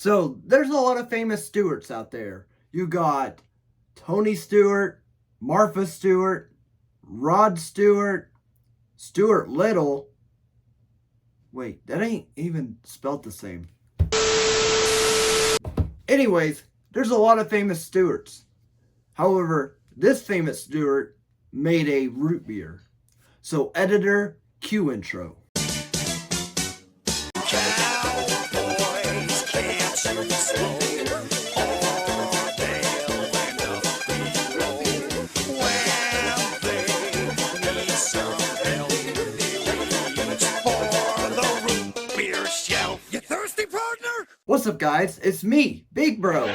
So there's a lot of famous Stewarts out there. You got Tony Stewart, Martha Stewart, Rod Stewart, Stuart Little. Wait, that ain't even spelt the same. Anyways, there's a lot of famous Stewarts. However, this famous Stewart made a root beer. So editor, cue intro. What's up, guys? It's me, Big Bro.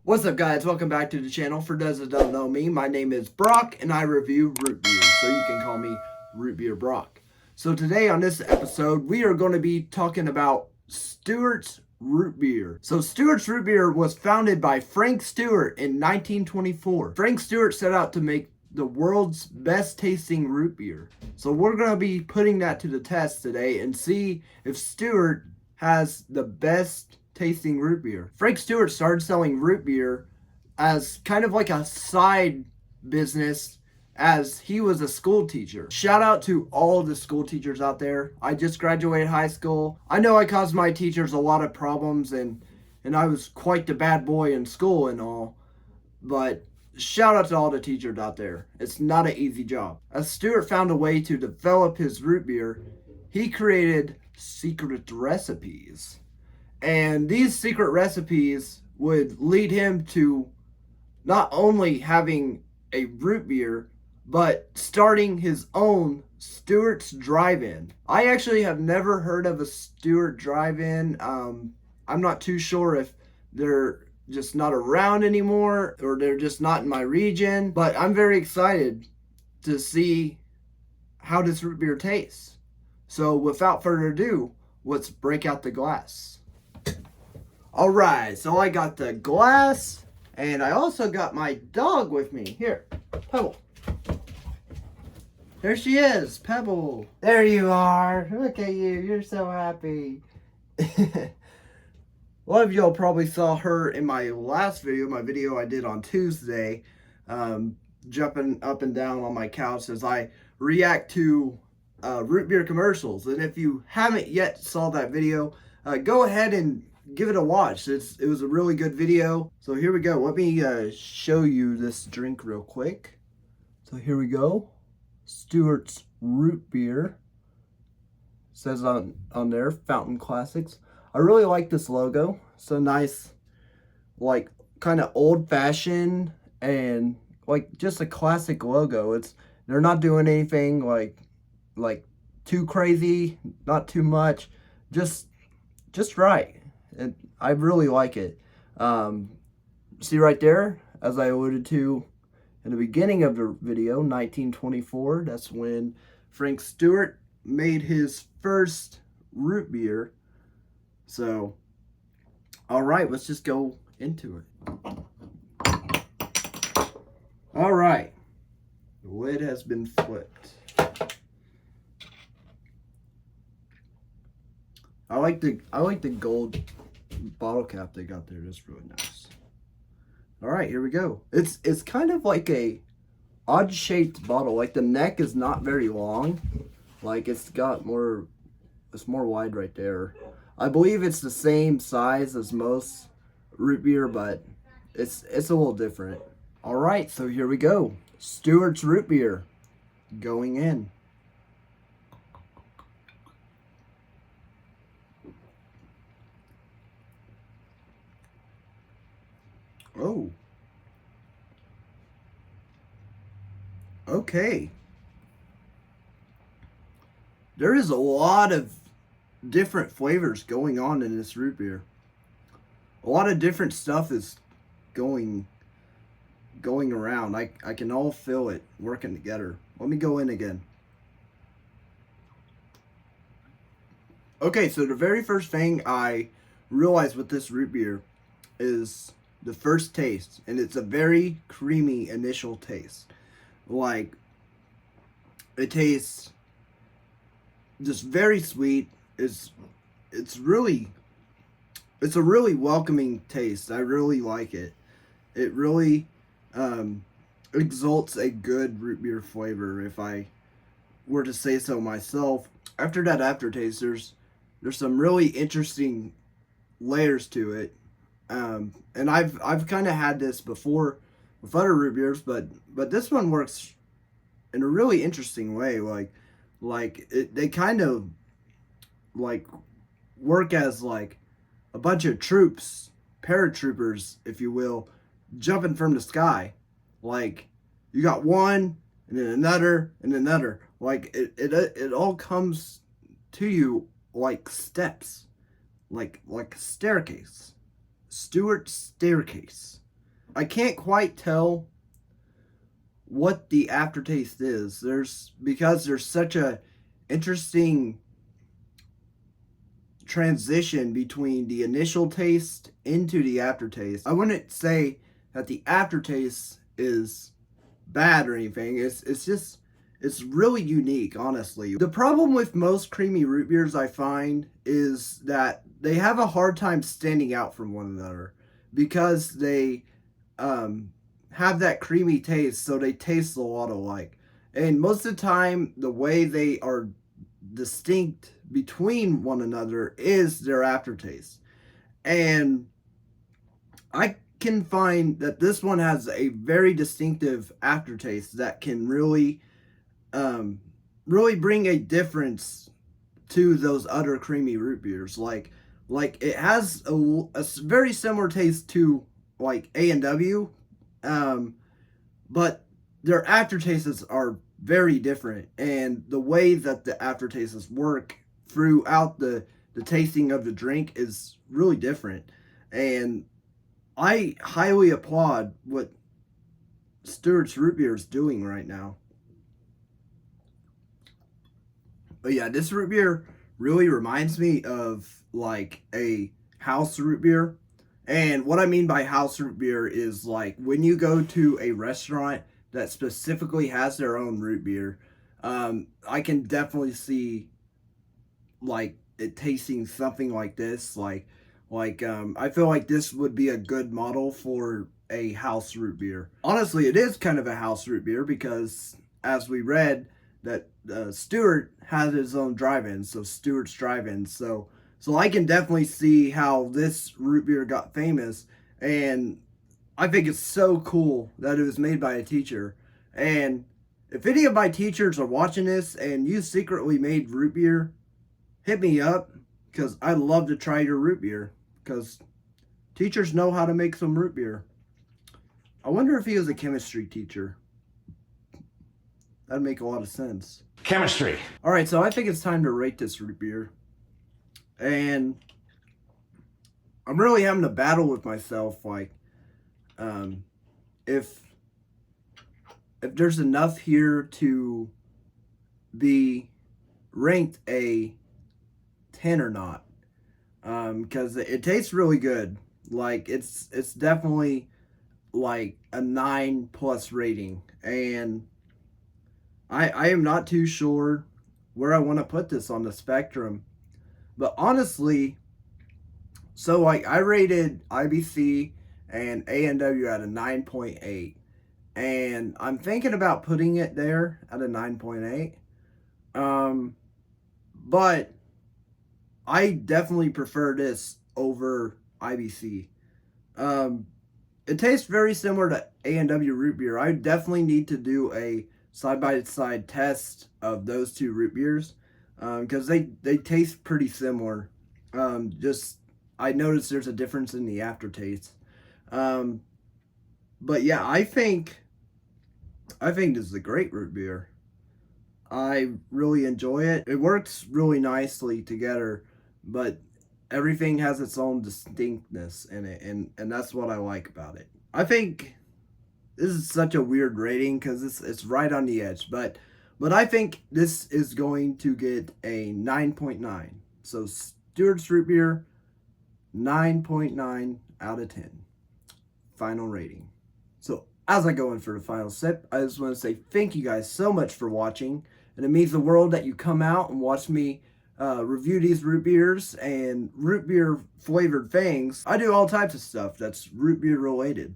What's up, guys? Welcome back to the channel. For those that don't know me, my name is Brock and I review root beer, so you can call me Root Beer Brock. So today on this episode, we are going to be talking about Stewart's root beer. So Stewart's root beer was founded by Frank Stewart in 1924. Frank Stewart set out to make the world's best tasting root beer. So we're going to be putting that to the test today and see if Stewart has the best tasting root beer. Frank Stewart started selling root beer as kind of like a side business as he was a school teacher. Shout out to all the school teachers out there. I just graduated high school. I know I caused my teachers a lot of problems and I was quite the bad boy in school and all, but shout out to all the teachers out there. It's not an easy job. As Stewart found a way to develop his root beer, he created secret recipes. And these secret recipes would lead him to not only having a root beer, but starting his own Stewart's Drive-In. I actually have never heard of a Stewart Drive-In. I'm not too sure if they're just not around anymore or they're just not in my region, but I'm very excited to see how this root beer tastes. So without further ado, let's break out the glass. All right, so I got the glass and I also got my dog with me. Here, Pebble. There she is, Pebble. There you are. Look at you. You're so happy. A lot of y'all probably saw her in my last video, my video I did on Tuesday, jumping up and down on my couch as I react to root beer commercials. And if you haven't yet saw that video, go ahead and give it a watch. It was a really good video. So here we go. Let me show you this drink real quick. So here we go. Stewart's root beer. It says on there, Fountain Classics. I really like this logo. It's a nice, like, kind of old-fashioned and like just a classic logo. They're not doing anything like too crazy, not too much, just right. I really like it. See right there, as I alluded to in the beginning of the video, 1924. That's when Frank Stewart made his first root beer. So, all right, let's just go into it. All right, the lid has been flipped. I like the gold bottle cap they got there. That's really nice. All right, here we go. It's kind of like a odd shaped bottle. Like the neck is not very long. Like it's more wide right there. I believe it's the same size as most root beer, but it's a little different. All right, so here we go. Stewart's root beer going in. Oh. Okay. There is a lot of different flavors going on in this root beer. A lot of different stuff is going around. I can all feel it working together. Let me go in again. Okay, so the very first thing I realized with this root beer is the first taste, and it's a very creamy initial taste. Like, it tastes just very sweet. It's really it's a really welcoming taste. I really like it. It really exalts a good root beer flavor, if I were to say so myself. After that aftertaste, there's some really interesting layers to it. And I've kind of had this before with other root beers, but this one works in a really interesting way. They kind of like work as like a bunch of troops, paratroopers, if you will, jumping from the sky. Like you got one and then another and another. Like it all comes to you like steps, like a staircase. Stewart staircase. I can't quite tell what the aftertaste is. Because there's such a interesting transition between the initial taste into the aftertaste. I wouldn't say that the aftertaste is bad or anything. It's really unique, honestly. The problem with most creamy root beers I find is that they have a hard time standing out from one another because they have that creamy taste, so they taste a lot alike. And most of the time, the way they are distinct between one another is their aftertaste. And I can find that this one has a very distinctive aftertaste that can really bring a difference to those other creamy root beers. Like it has a very similar taste to like A&W, but their aftertastes are very different, and the way that the aftertastes work throughout the tasting of the drink is really different. And I highly applaud what Stewart's root beer is doing right now. But yeah, this root beer really reminds me of like a house root beer. And what I mean by house root beer is like when you go to a restaurant that specifically has their own root beer, I can definitely see like it tasting something like this. I feel like this would be a good model for a house root beer. Honestly, it is kind of a house root beer because, as we read, that Stewart has his own drive-in, so Stewart's drive-in. So I can definitely see how this root beer got famous, and I think it's so cool that it was made by a teacher. And if any of my teachers are watching this and you secretly made root beer, hit me up because I'd love to try your root beer because teachers know how to make some root beer. I wonder if he was a chemistry teacher. That'd make a lot of sense. Chemistry. All right, so I think it's time to rate this root beer. And I'm really having a battle with myself, like, if there's enough here to be ranked a 10 or not, because it tastes really good. Like it's definitely like a 9+ rating, and I am not too sure where I want to put this on the spectrum. But honestly, so like I rated IBC and A&W at a 9.8, and I'm thinking about putting it there at a 9.8. But I definitely prefer this over IBC. It tastes very similar to A&W root beer. I definitely need to do a side-by-side test of those two root beers because they taste pretty similar. I noticed there's a difference in the aftertaste. But yeah, I think this is a great root beer. I really enjoy it. It works really nicely together, but everything has its own distinctness in it, and that's what I like about it. I think this is such a weird rating because it's right on the edge, but I think this is going to get a 9.9. So Stewart's root beer, 9.9 out of 10. Final rating. So as I go in for the final sip, I just want to say thank you guys so much for watching. And it means the world that you come out and watch me review these root beers and root beer flavored things. I do all types of stuff that's root beer related.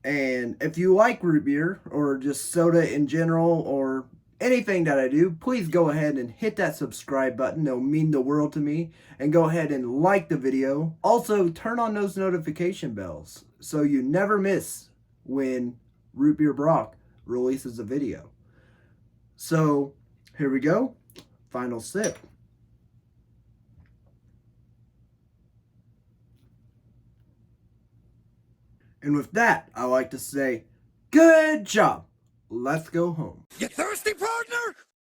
And if you like root beer or just soda in general or anything that I do, please go ahead and hit that subscribe button. It'll mean the world to me. And go ahead and like the video. Also, turn on those notification bells so you never miss when Root Beer Brock releases a video. So, here we go. Final sip. And with that, I like to say, good job. Let's go home. You thirsty, partner?